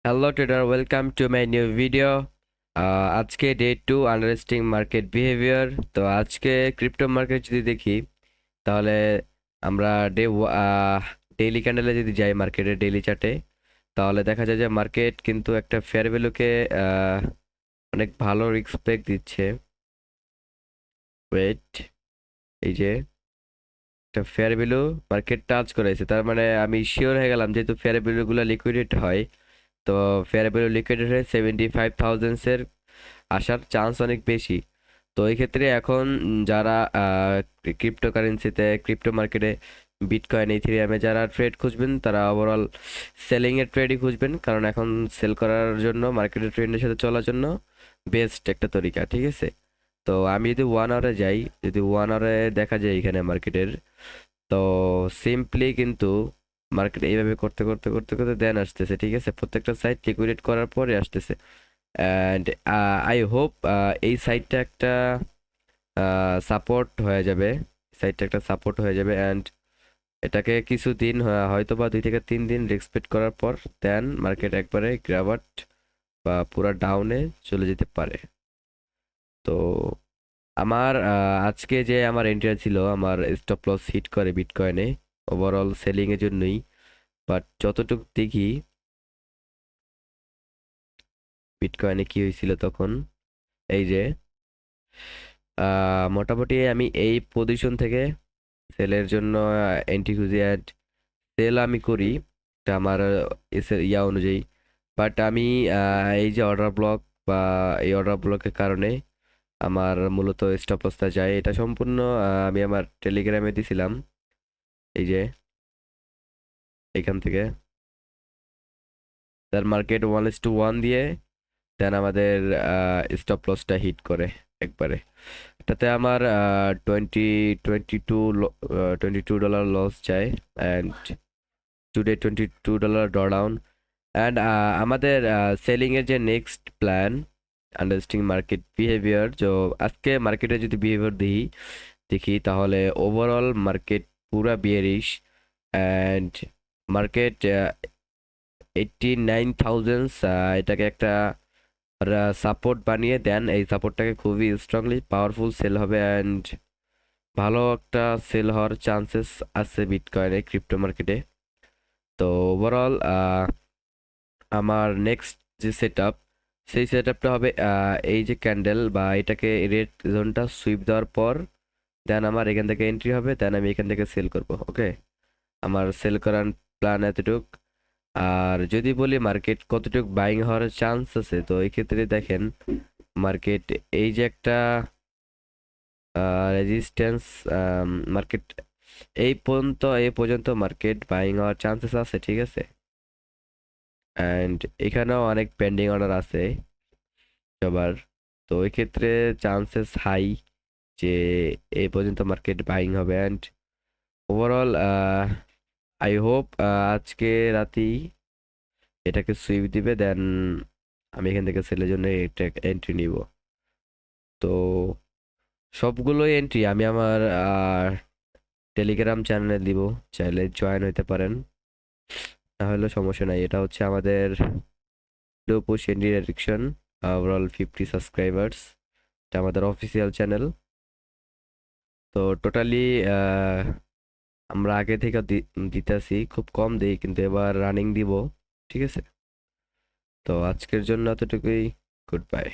Hello trader, welcome to my new video. আজকে day 2 understanding market behaviour. তো আজকে crypto market যদি দেখি, তাহলে আমরা ডে ডেইলি ক্যান্ডেলে যদি যাই মার্কেটের ডেইলি চার্টে, তাহলে দেখা যায় যে মার্কেট কিন্তু একটা ফেয়ার ভ্যালুকে অনেক ভালো রেসপেক্ট দিচ্ছে। ওয়েট, এই যে একটা ফেয়ার ভ্যালু মার্কেট টাচ করেছে, তার মানে আমি শিওর হয়ে গেলাম যেহেতু ফেয়ার ভ্যালুগুলো লিকুইডেট হয়। তো ফেয়ার ভ্যালু লিকুইডেট হয়ে 75,000 আসার চান্স অনেক বেশি। তো এই ক্ষেত্রে এখন যারা ক্রিপ্টোকারেন্সিতে ক্রিপ্টো মার্কেটে বিটকয়েন ইথেরিয়ামে যারা ট্রেড খুঁজবেন, তারা ওভারঅল সেলিং এর ট্রেডই খুঁজবেন, কারণ এখন সেল করার জন্য মার্কেটের ট্রেন্ডের সাথে চলার জন্য বেস্ট একটা তরিকা। ঠিক আছে, তো আমি যদি 1 আওয়ারে যাই, যদি 1 আওয়ারে দেখা যায় এখানে মার্কেটের, তো সিম্পলি কিন্তু মার্কেট এইভাবে করতে করতে করতে করতে দেন আসতেছে। ঠিক আছে, প্রত্যেকটা সাইট লিকুইডেট করার পরে আসতেছে। অ্যান্ড আই হোপ এই সাইটটা একটা সাপোর্ট হয়ে যাবে, সাইটটা একটা সাপোর্ট হয়ে যাবে। অ্যান্ড এটাকে কিছুদিন হয়তো বা 2 থেকে 3 দিন রেসপেক্ট করার পর দেন মার্কেট একবারে গ্রাভাট বা পুরা ডাউনে চলে যেতে পারে। তো আমার আজকে যে আমার এন্ট্রি ছিল, আমার স্টপ লস হিট করে বিটকয়েনে ওভারঅল সেলিং এর জন্যই। বাট যতটুকু দেখি বিটকয়েনে কি হয়েছিল তখন, এই যে মোটামুটি আমি এই পজিশন থেকে সেলের জন্য এন্ট্রি খুঁজি, অ্যাড সেল আমি করি এটা আমার ইয়া অনুযায়ী। বাট আমি এই যে অর্ডার ব্লক বা এই অর্ডার ব্লকের কারণে আমার মূলত স্টপ লসটা যায়। এটা সম্পূর্ণ আমি আমার টেলিগ্রামে দিছিলাম, এই যে এখান থেকে তার মার্কেট 1:1 দিয়ে দেন আমাদের স্টপ লসটা হিট করে একবারে। এটাতে আমার 22 ডলার লস যায়, অ্যান্ড টুডে $22 ড্রডাউন। অ্যান্ড আমাদের সেলিং এর যে next plan understanding market behaviour, তো আজকে মার্কেটে যদি বিহেভিয়ার দেখি তাহলে ওভারঅল মার্কেট পুরা বিয়ারিশ। অ্যান্ড মার্কেট 89,000 এটাকে একটা সাপোর্ট বানিয়ে দেন, এই সাপোর্টটাকে খুবই স্ট্রংলি পাওয়ারফুল সেল হবে। অ্যান্ড ভালো একটা সেল হওয়ার চান্সেস আছে বিটকয়েনে ক্রিপ্টো মার্কেটে। তো ওভারঅল আমার নেক্সট যে সেট আপ, সেই সেট আপটা হবে এই যে ক্যান্ডেল বা এটাকে রেড জোনটা সুইপ দেওয়ার পর দেন আমার এখান থেকে এন্ট্রি হবে, দেন আমি এখান থেকে সেল করব। ওকে, আমার সেল করার প্ল্যান এতটুক। আর যদি বলি মার্কেট কতটুক বাইং হওয়ার চান্স আছে, তো এই ক্ষেত্রে দেখেন মার্কেট এই যে একটা রেজিস্ট্যান্স, মার্কেট এই পর্যন্ত মার্কেট বাইং হওয়ার চান্সেস আছে। ঠিক আছে, অ্যান্ড এখানেও অনেক পেন্ডিং অর্ডার আছে সবার। তো ওই ক্ষেত্রে চান্সেস হাই যে এই পর্যন্ত মার্কেট বাইং হবে। অ্যান্ড ওভারঅল আই হোপ আজকে রাতেই এটাকে সুইপ দিবে, দেন আমি এখান থেকে সেলের জন্য একটা এন্ট্রি নিব। তো সবগুলোই এন্ট্রি আমি আমার টেলিগ্রাম চ্যানেলে দিব, চাইলে জয়েন হতে পারেন, তাহলে সমস্যা নাই। এটা হচ্ছে আমাদের blue push entry direction, overall 50 subscribers, এটা আমাদের অফিসিয়াল চ্যানেল। তো টোটালি আমরা আগে থেকে দিতেছি, খুব কম দিই কিন্তু এবার রানিং দিব। ঠিক আছে, তো আজকের জন্য এতটুকুই। Good bye.